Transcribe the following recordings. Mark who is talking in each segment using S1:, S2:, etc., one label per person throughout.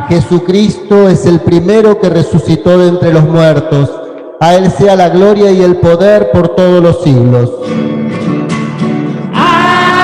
S1: Jesucristo es el primero que resucitó de entre los muertos. A Él sea la gloria y el poder por todos los siglos.
S2: Aleluya,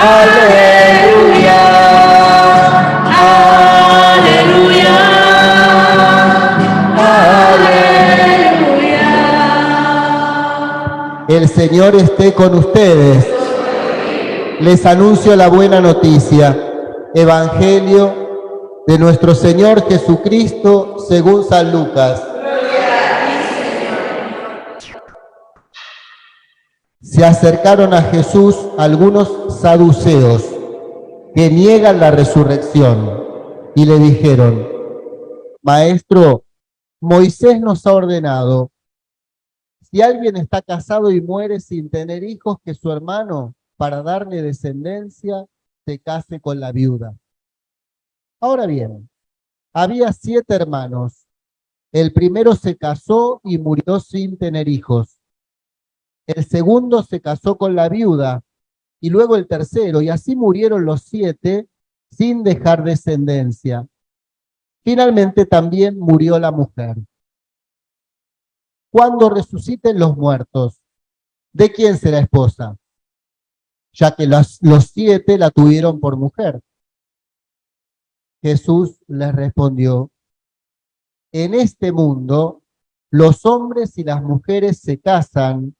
S1: Aleluya,
S2: aleluya, aleluya.
S1: El Señor esté con ustedes. Les anuncio la buena noticia. Evangelio de nuestro Señor Jesucristo según San Lucas. Se acercaron a Jesús algunos saduceos que niegan la resurrección y le dijeron: Maestro, Moisés nos ha ordenado, si alguien está casado y muere sin tener hijos, que su hermano, para darle descendencia, se case con la viuda. Ahora bien, había 7 hermanos. El primero se casó y murió sin tener hijos. El segundo se casó con la viuda, y luego el tercero, y así murieron los 7 sin dejar descendencia. Finalmente también murió la mujer. Cuando resuciten los muertos, ¿de quién será esposa? Ya que los 7 la tuvieron por mujer. Jesús les respondió: en este mundo los hombres y las mujeres se casan,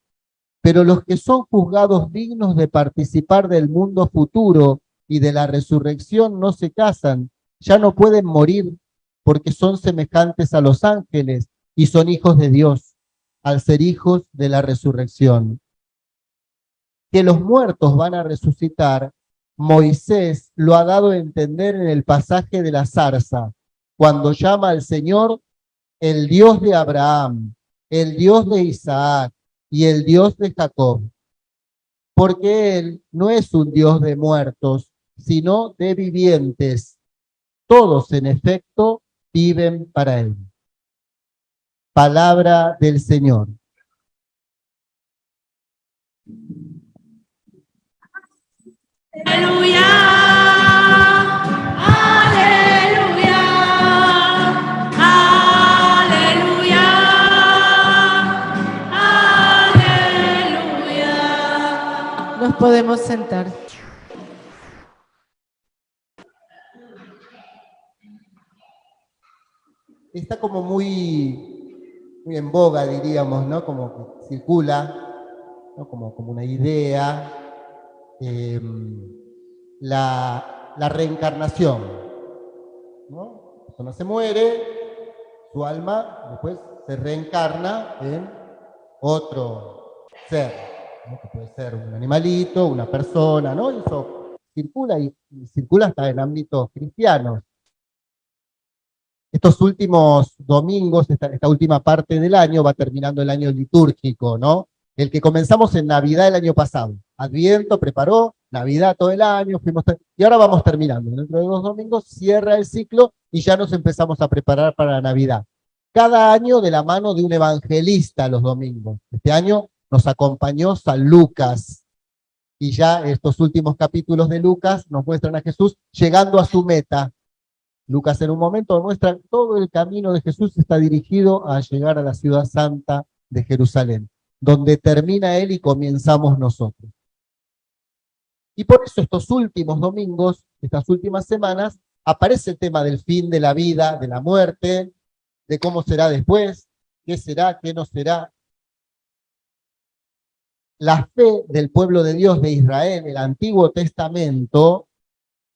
S1: pero los que son juzgados dignos de participar del mundo futuro y de la resurrección no se casan, ya no pueden morir, porque son semejantes a los ángeles y son hijos de Dios, al ser hijos de la resurrección. Que los muertos van a resucitar, Moisés lo ha dado a entender en el pasaje de la zarza, cuando llama al Señor el Dios de Abraham, el Dios de Isaac y el Dios de Jacob. Porque Él no es un Dios de muertos, sino de vivientes. Todos, en efecto, viven para Él. Palabra del Señor.
S2: Aleluya, aleluya, aleluya, aleluya. Nos podemos sentar.
S1: Está como muy en boga, diríamos, ¿no? Como que circula, ¿no? Como una idea. La reencarnación, ¿no? La persona se muere, su alma después se reencarna en otro ser, ¿no? Que puede ser un animalito, una persona, ¿no? Y eso circula y circula hasta en ámbitos cristianos. Estos últimos domingos, esta última parte del año, va terminando el año litúrgico, ¿no? El que comenzamos en Navidad el año pasado. Adviento preparó, Navidad todo el año, y ahora vamos terminando. Dentro de 2 domingos cierra el ciclo y ya nos empezamos a preparar para la Navidad. Cada año de la mano de un evangelista los domingos. Este año nos acompañó San Lucas. Y ya estos últimos capítulos de Lucas nos muestran a Jesús llegando a su meta. Lucas en un momento muestra todo el camino de Jesús está dirigido a llegar a la ciudad santa de Jerusalén, donde termina Él y comenzamos nosotros. Y por eso estos últimos domingos, estas últimas semanas, aparece el tema del fin de la vida, de la muerte, de cómo será después, qué será, qué no será. La fe del pueblo de Dios de Israel, el Antiguo Testamento,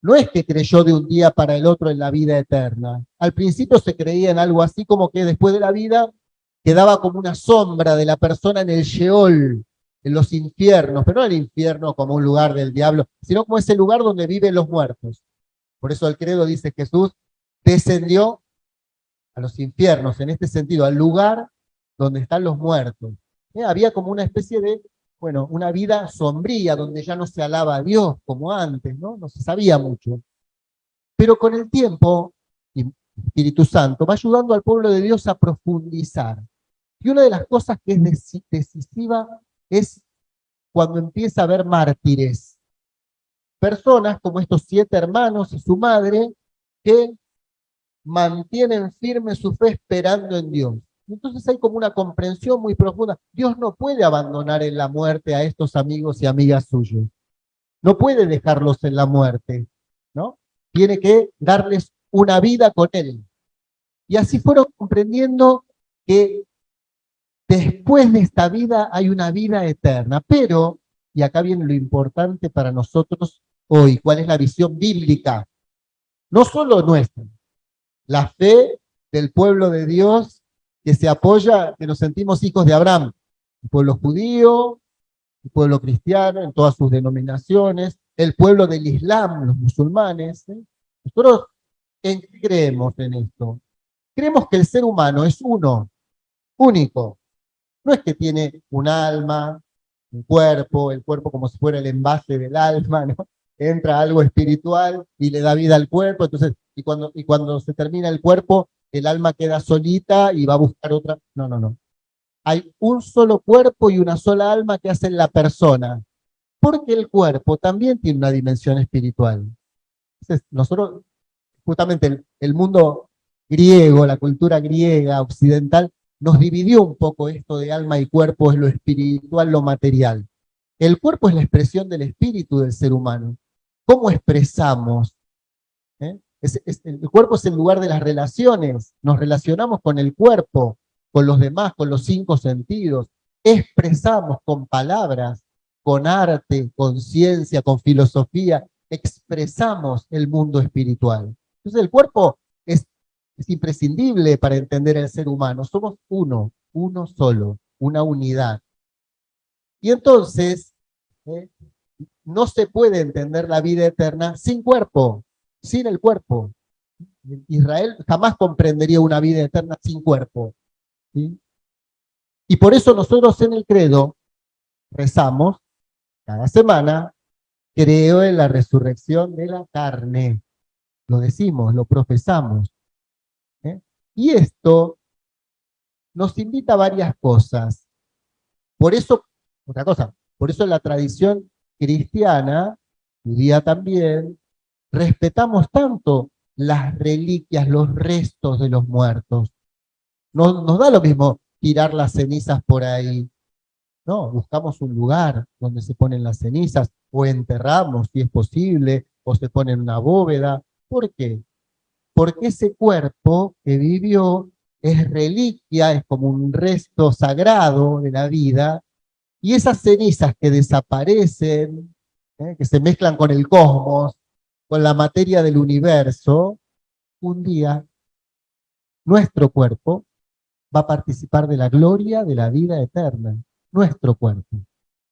S1: no es que creyó de un día para el otro en la vida eterna. Al principio se creía en algo así como que después de la vida quedaba como una sombra de la persona en el Sheol, en los infiernos, pero no el infierno como un lugar del diablo, sino como ese lugar donde viven los muertos. Por eso el credo dice: Jesús descendió a los infiernos, en este sentido, al lugar donde están los muertos. Había como una especie de, una vida sombría, donde ya no se alaba a Dios como antes, ¿no? No se sabía mucho. Pero con el tiempo, el Espíritu Santo va ayudando al pueblo de Dios a profundizar. Y una de las cosas que es decisiva es cuando empieza a haber mártires. personas como estos 7 hermanos y su madre que mantienen firme su fe esperando en Dios. Entonces hay como una comprensión muy profunda. Dios no puede abandonar en la muerte a estos amigos y amigas suyos. No puede dejarlos en la muerte, ¿no? Tiene que darles una vida con Él. Y así fueron comprendiendo que después de esta vida hay una vida eterna. Pero, y acá viene lo importante para nosotros hoy, ¿cuál es la visión bíblica? No solo nuestra, la fe del pueblo de Dios que se apoya, que nos sentimos hijos de Abraham, el pueblo judío, el pueblo cristiano en todas sus denominaciones, el pueblo del Islam, los musulmanes. Nosotros, ¿en qué creemos en esto? Creemos que el ser humano es uno, único. No es que tiene un alma, un cuerpo, el cuerpo como si fuera el envase del alma, ¿no? Entra algo espiritual y le da vida al cuerpo, entonces, y cuando se termina el cuerpo, el alma queda solita y va a buscar otra. No, no, no. Hay un solo cuerpo y una sola alma que hacen la persona, porque el cuerpo también tiene una dimensión espiritual. Entonces, nosotros, justamente el mundo griego, la cultura griega, occidental, nos dividió un poco esto de alma y cuerpo, es lo espiritual, lo material. El cuerpo es la expresión del espíritu del ser humano. ¿Cómo expresamos? El cuerpo es el lugar de las relaciones. Nos relacionamos con el cuerpo, con los demás, con los 5 sentidos. Expresamos con palabras, con arte, con ciencia, con filosofía. Expresamos el mundo espiritual. Entonces el cuerpo es imprescindible para entender el ser humano. Somos uno solo, una unidad. Y entonces, no se puede entender la vida eterna sin cuerpo, sin el cuerpo. Israel jamás comprendería una vida eterna sin cuerpo, ¿sí? Y por eso nosotros en el credo rezamos cada semana, creo en la resurrección de la carne. Lo decimos, lo profesamos. Y esto nos invita a varias cosas. Por eso, otra cosa, por eso en la tradición cristiana, judía también, respetamos tanto las reliquias, los restos de los muertos. No nos da lo mismo tirar las cenizas por ahí. No, buscamos un lugar donde se ponen las cenizas, o enterramos si es posible, o se pone en una bóveda. ¿Por qué? Porque ese cuerpo que vivió es reliquia, es como un resto sagrado de la vida, y esas cenizas que desaparecen, que se mezclan con el cosmos, con la materia del universo, un día nuestro cuerpo va a participar de la gloria de la vida eterna. Nuestro cuerpo,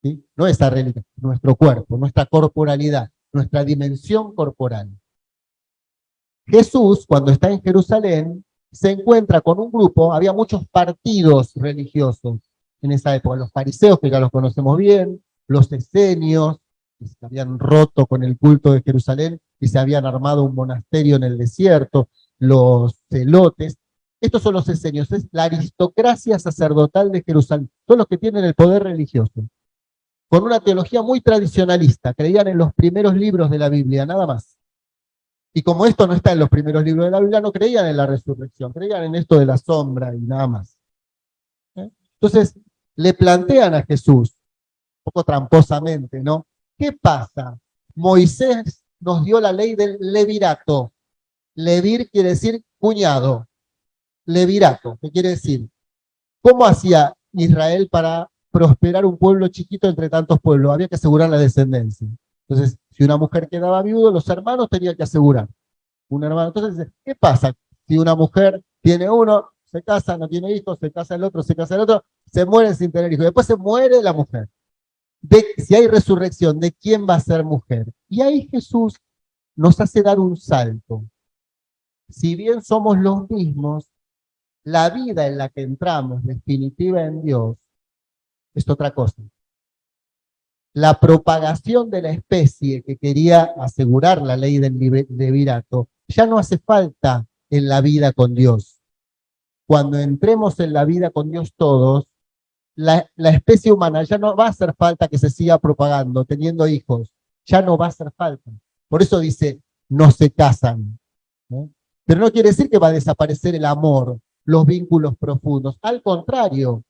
S1: ¿sí? No esa reliquia, nuestro cuerpo, nuestra corporalidad, nuestra dimensión corporal. Jesús, cuando está en Jerusalén, se encuentra con un grupo, había muchos partidos religiosos en esa época, los fariseos, que ya los conocemos bien, los esenios, que se habían roto con el culto de Jerusalén y se habían armado un monasterio en el desierto, los celotes. Estos son los esenios, es la aristocracia sacerdotal de Jerusalén, son los que tienen el poder religioso, con una teología muy tradicionalista, creían en los primeros libros de la Biblia, nada más. Y como esto no está en los primeros libros de la Biblia, no creían en la resurrección, creían en esto de la sombra y nada más. Entonces, le plantean a Jesús, un poco tramposamente, ¿no? ¿Qué pasa? Moisés nos dio la ley del levirato. Levir quiere decir cuñado. Levirato, ¿qué quiere decir? ¿Cómo hacía Israel para prosperar un pueblo chiquito entre tantos pueblos? Había que asegurar la descendencia. Entonces, si una mujer quedaba viuda, los hermanos tenían que asegurar. Un hermano. Entonces, ¿qué pasa? Si una mujer tiene uno, se casa, no tiene hijos, se casa el otro, se casa el otro, se muere sin tener hijos. Después se muere la mujer. Si hay resurrección, ¿de quién va a ser mujer? Y ahí Jesús nos hace dar un salto. Si bien somos los mismos, la vida en la que entramos, definitiva en Dios, es otra cosa. La propagación de la especie que quería asegurar la ley del levirato ya no hace falta en la vida con Dios. Cuando entremos en la vida con Dios todos, la especie humana ya no va a hacer falta que se siga propagando, teniendo hijos. ya no va a hacer falta. Por eso dice, no se casan, ¿no? Pero no quiere decir que va a desaparecer el amor, los vínculos profundos. Al contrario,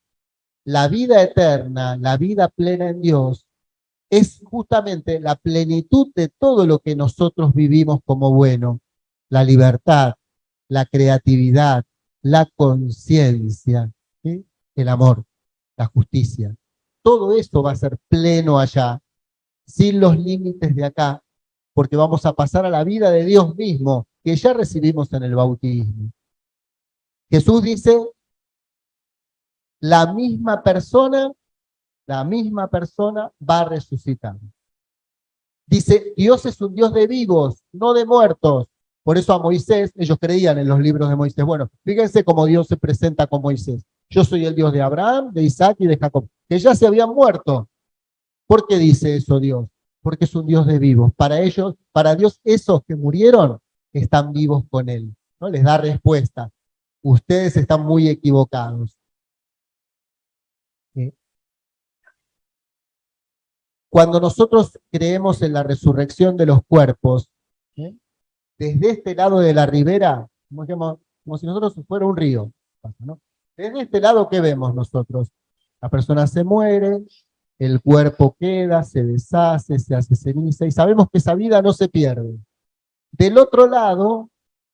S1: la vida eterna, la vida plena en Dios, es justamente la plenitud de todo lo que nosotros vivimos como bueno. La libertad, la creatividad, la conciencia, ¿sí? El amor, la justicia. Todo esto va a ser pleno allá, sin los límites de acá, porque vamos a pasar a la vida de Dios mismo, que ya recibimos en el bautismo. Jesús dice, la misma persona va a resucitar. Dice, Dios es un Dios de vivos, no de muertos. Por eso a Moisés, ellos creían en los libros de Moisés. Bueno, fíjense cómo Dios se presenta con Moisés. Yo soy el Dios de Abraham, de Isaac y de Jacob, que ya se habían muerto. ¿Por qué dice eso Dios? Porque es un Dios de vivos. Para ellos, para Dios, esos que murieron están vivos con Él, ¿no? Les da respuesta. Ustedes están muy equivocados. Cuando nosotros creemos en la resurrección de los cuerpos, desde este lado de la ribera, como si nosotros fuera un río, ¿no? Desde este lado, ¿qué vemos nosotros? La persona se muere, el cuerpo queda, se deshace, se hace ceniza, y sabemos que esa vida no se pierde. Del otro lado,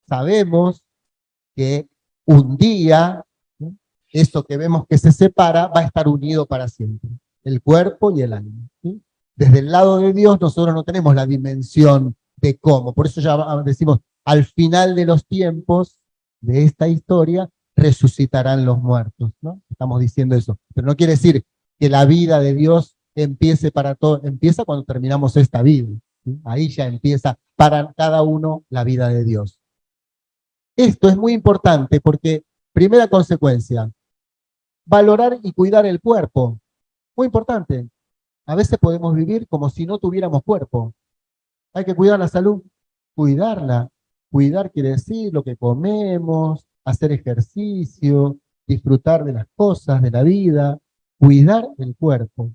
S1: sabemos que un día, ¿no? Eso que vemos que se separa va a estar unido para siempre, el cuerpo y el alma, ¿sí? Desde el lado de Dios nosotros no tenemos la dimensión de cómo, por eso ya decimos, al final de los tiempos de esta historia, resucitarán los muertos, ¿no? Estamos diciendo eso, pero no quiere decir que la vida de Dios empiece para todo, empieza cuando terminamos esta vida, ¿sí? Ahí ya empieza para cada uno la vida de Dios. Esto es muy importante porque, primera consecuencia, valorar y cuidar el cuerpo, muy importante. A veces podemos vivir como si no tuviéramos cuerpo. Hay que cuidar la salud, cuidarla. Cuidar quiere decir lo que comemos, hacer ejercicio, disfrutar de las cosas, de la vida, cuidar el cuerpo,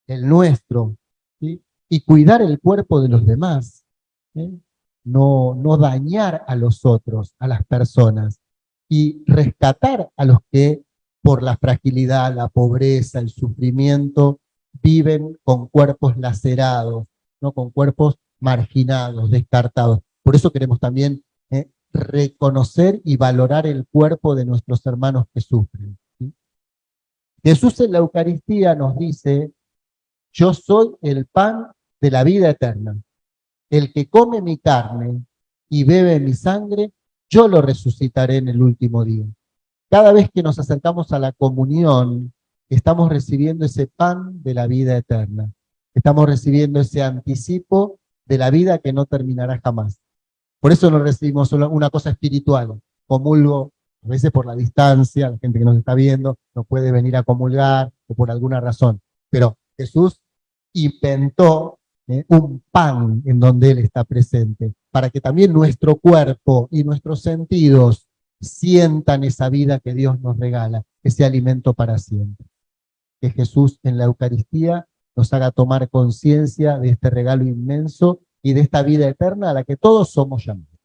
S1: el nuestro, ¿sí? Y cuidar el cuerpo de los demás, ¿sí? No dañar a los otros, a las personas, y rescatar a los que por la fragilidad, la pobreza, el sufrimiento, viven con cuerpos lacerados, ¿no? Con cuerpos marginados, descartados. Por eso queremos también reconocer y valorar el cuerpo de nuestros hermanos que sufren, ¿sí? Jesús en la Eucaristía nos dice, yo soy el pan de la vida eterna. El que come mi carne y bebe mi sangre, yo lo resucitaré en el último día. Cada vez que nos acercamos a la comunión, estamos recibiendo ese pan de la vida eterna. Estamos recibiendo ese anticipo de la vida que no terminará jamás. Por eso no recibimos solo una cosa espiritual. Comulgo, a veces por la distancia, la gente que nos está viendo no puede venir a comulgar o por alguna razón. Pero Jesús inventó un pan en donde Él está presente, para que también nuestro cuerpo y nuestros sentidos sientan esa vida que Dios nos regala, ese alimento para siempre. Que Jesús en la Eucaristía nos haga tomar conciencia de este regalo inmenso y de esta vida eterna a la que todos somos llamados.